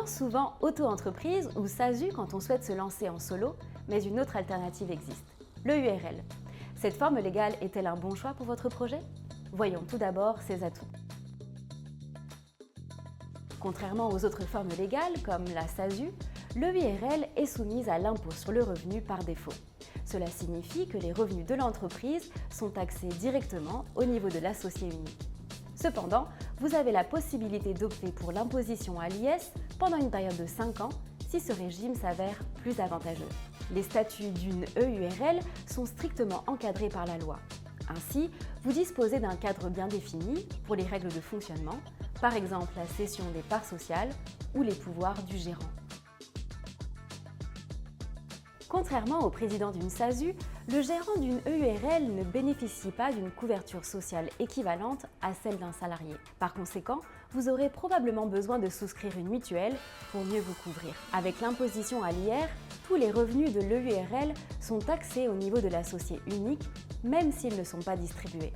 pense souvent auto-entreprise ou SASU quand on souhaite se lancer en solo, mais une autre alternative existe, le URL. Cette forme légale est-elle un bon choix pour votre projet? Voyons tout d'abord ses atouts. Contrairement aux autres formes légales, comme la SASU, le URL est soumise à l'impôt sur le revenu par défaut. Cela signifie que les revenus de l'entreprise sont taxés directement au niveau de l'associé unique. Cependant, vous avez la possibilité d'opter pour l'imposition à l'IS pendant une période de 5 ans si ce régime s'avère plus avantageux. Les statuts d'une EURL sont strictement encadrés par la loi. Ainsi, vous disposez d'un cadre bien défini pour les règles de fonctionnement, par exemple la cession des parts sociales ou les pouvoirs du gérant. Contrairement au président d'une SASU, le gérant d'une EURL ne bénéficie pas d'une couverture sociale équivalente à celle d'un salarié. Par conséquent, vous aurez probablement besoin de souscrire une mutuelle pour mieux vous couvrir. Avec l'imposition à l'IR, tous les revenus de l'EURL sont taxés au niveau de l'associé unique, même s'ils ne sont pas distribués.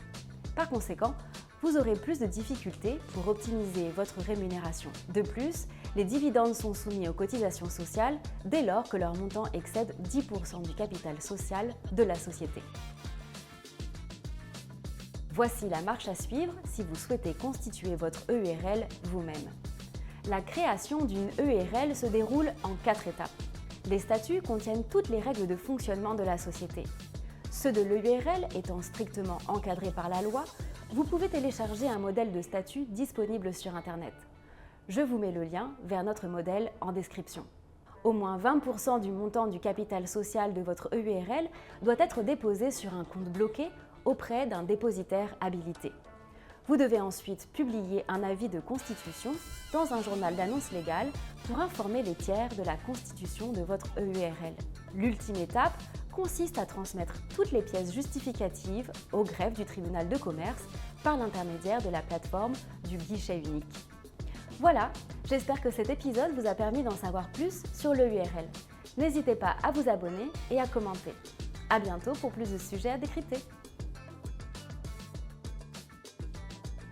Par conséquent, vous aurez plus de difficultés pour optimiser votre rémunération. De plus, les dividendes sont soumis aux cotisations sociales dès lors que leur montant excède 10% du capital social de la société. Voici la marche à suivre si vous souhaitez constituer votre EURL vous-même. La création d'une EURL se déroule en 4 étapes. Les statuts contiennent toutes les règles de fonctionnement de la société. Ceux de l'EURL étant strictement encadrés par la loi, vous pouvez télécharger un modèle de statut disponible sur Internet. Je vous mets le lien vers notre modèle en description. Au moins 20% du montant du capital social de votre EURL doit être déposé sur un compte bloqué auprès d'un dépositaire habilité. Vous devez ensuite publier un avis de constitution dans un journal d'annonces légales pour informer les tiers de la constitution de votre EURL. L'ultime étape consiste à transmettre toutes les pièces justificatives au greffe du tribunal de commerce par l'intermédiaire de la plateforme du guichet unique. Voilà, j'espère que cet épisode vous a permis d'en savoir plus sur le URL. N'hésitez pas à vous abonner et à commenter. À bientôt pour plus de sujets à décrypter.